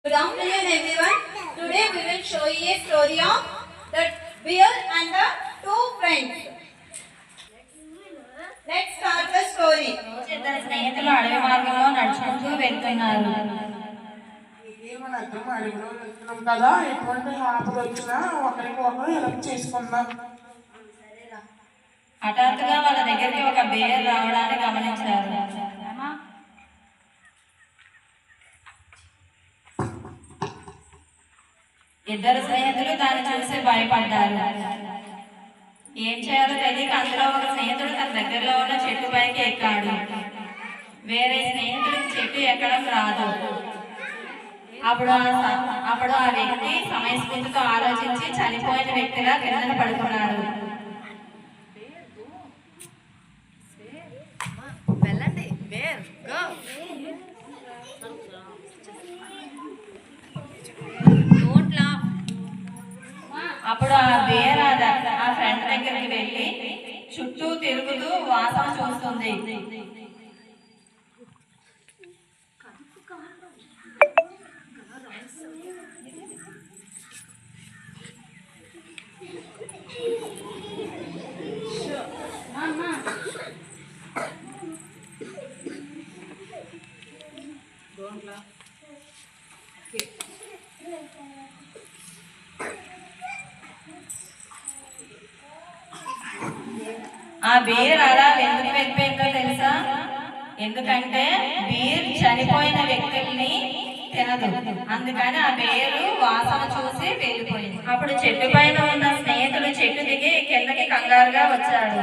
Good afternoon everyone. Today we will show you a story of the bear and the two friends. Let's start the story. ఇద్దరు స్నేహితులు అడవి మార్గంలో నడుచుకుంటూ వెళ్తున్నారు. కదా ఎటువంటి ఆపద వచ్చినా ఒకరికి ఒకరు హెల్ప్ చేసుకుందాం. హఠాత్తుగా వాళ్ళ దగ్గరికి ఒక బేర్ రావడాన్ని గమనించారు. ఇద్దరు స్నేహితులు దాన్ని చూసి భయపడ్డారు. ఏం చేయాలో తెలియక అందులో ఒక స్నేహితుడు తన దగ్గరలో ఉన్న చెట్టు పైకి ఎక్కాడు. వేరే స్నేహితుడికి చెట్టు ఎక్కడం రాదు. అప్పుడు ఆ వ్యక్తి సమయస్ఫూర్తితో ఆలోచించి చనిపోయిన వ్యక్తిలా కిందన పడుకున్నాడు. అప్పుడు ఆ బేర్ ఆ ఫ్రెండ్ దగ్గరికి వెళ్ళి చుట్టూ తిరుగుతూ వాసన చూస్తుంది. ఆ బీర్ అలా ఎందుకు వెళ్ళిపోయిందో తెలుసా? ఎందుకంటే బీర్ చనిపోయిన వ్యక్తుల్ని తినదు. అందుకని ఆ బీరు వాసన చూసి వెళ్ళిపోయింది. అప్పుడు చెట్టు పైన ఉన్న స్నేహితుడు చెట్టు దిగి కిందకి కంగారుగా వచ్చాడు.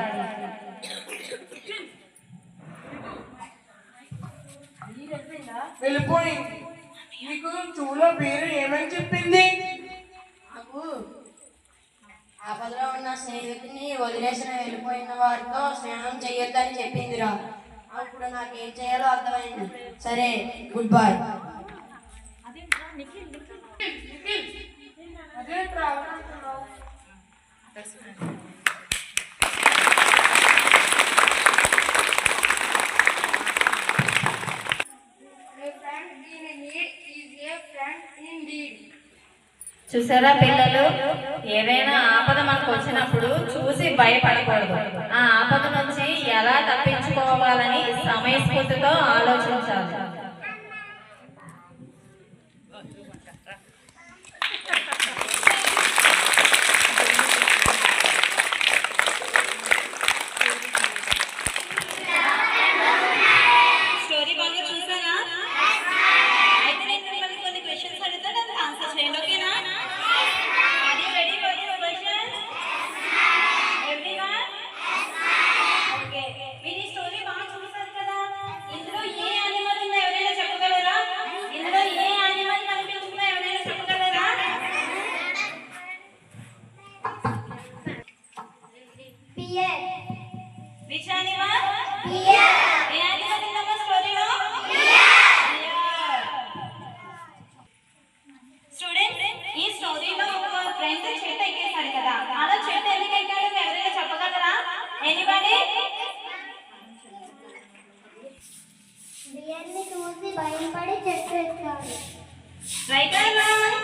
వెళ్ళిపోయింది. నీకు చూలో బీరు ఏమని చెప్పింది? ఆపదలో ఉన్న స్నేహితుడిని వదిలేసిన వెళ్ళిపోయిన వారితో స్నేహం చెయ్యొద్దని చెప్పిందిరా. అప్పుడు నాకేం చేయాలో అర్థమైంది. సరే, గుడ్ బాయ్. చూసారా పిల్లలు, ఏదైనా ఆపద మనకు వచ్చినప్పుడు చూసి భయపడకూడదు. ఆ ఆపద నుంచి ఎలా తప్పించుకోవాలని సమయస్ఫూర్తితో ఆలోచించాలి. స్టోరీ బాగా చూసారా? అయితే నేను మిమ్మల్ని కొన్ని క్వశ్చన్స్ అడుగుతాను, దానికి ఆన్సర్ చేయండి. ఓకేనా? Which animal? Deer. A animal ఉందమ్మా స్టోరీలో? Deer. స్టూడెంట్స్, ఈ స్టోరీలో ఒక ఫ్రెండ్ చెట్టు ఎక్కేశాడు కదా, అలా చెట్టు ఎందుకు ఎక్కాడో ఎవరైనా చెప్పగలరా? ఎనీబడీ? బియర్ని చూసి భయపడి చెట్టు ఎక్కాడు. Right are wrong?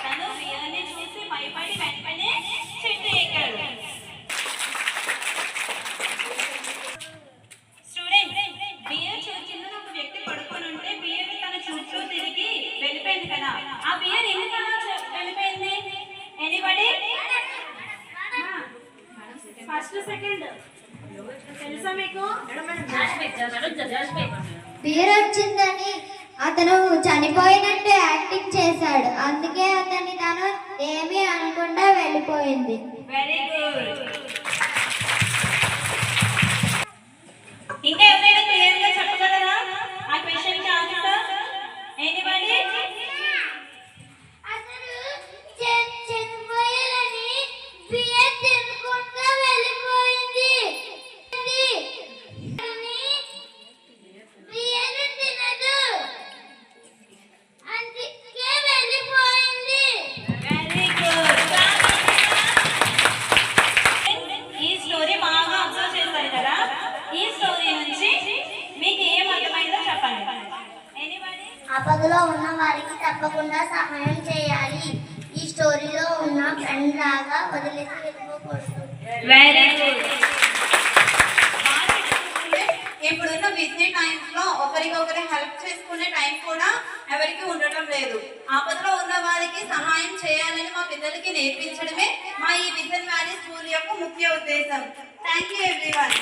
తను బియర్ని చూసి భయపడి వెంటనే చెట్టు ఎక్కాడు. కదా, ఆ బియర్ ఎందుకు వెళ్ళిపోయింది? ఎనీబడీ? ఫస్ట్ సెకండ్ తెలుసా మీకు? బియర్ వచ్చిందని అతను చనిపోయినట్టు యాక్టింగ్ చేశాడు. అందుకే అతన్ని తను ఏమీ అనకుండా వెళ్ళిపోయింది. Very good. ఇంకా ఎవరైనా క్లియర్ గా చెప్పగలరా ఆ క్వశ్చన్ కి ఆన్సర్? ఎనీబడీ? చనిపోయాలని బియర్ తినకుండా వెళ్ళిపోయింది. బియర్ తినదు, అందుకే వెళ్ళిపోయింది. Very good. ఈ స్టోరీ బాగా అబ్జర్వ్ చేశారు కదా. ఈ స్టోరీ నుంచి మీకు వారికి తప్పకుండా సహాయం చేయాలి. ఈ స్టోరీలో ఉన్న ఫ్రెండ్ లాగా వదిలేసి వెళ్ళిపోకూడదు. Very good. ఇప్పుడున్న బిజీ టైమ్స్ లో ఒకరికొకరు హెల్ప్ చేసుకునే టైం కూడా ఎవరికి ఉండటం లేదు. ఆపదలో ఉన్న వారికి సహాయం చేయాలని మా పిల్లలకి నేర్పించడమే మా ఈ విజన్ వ్యాలీ స్కూల్ యొక్క ముఖ్య ఉద్దేశం. Thank you everyone.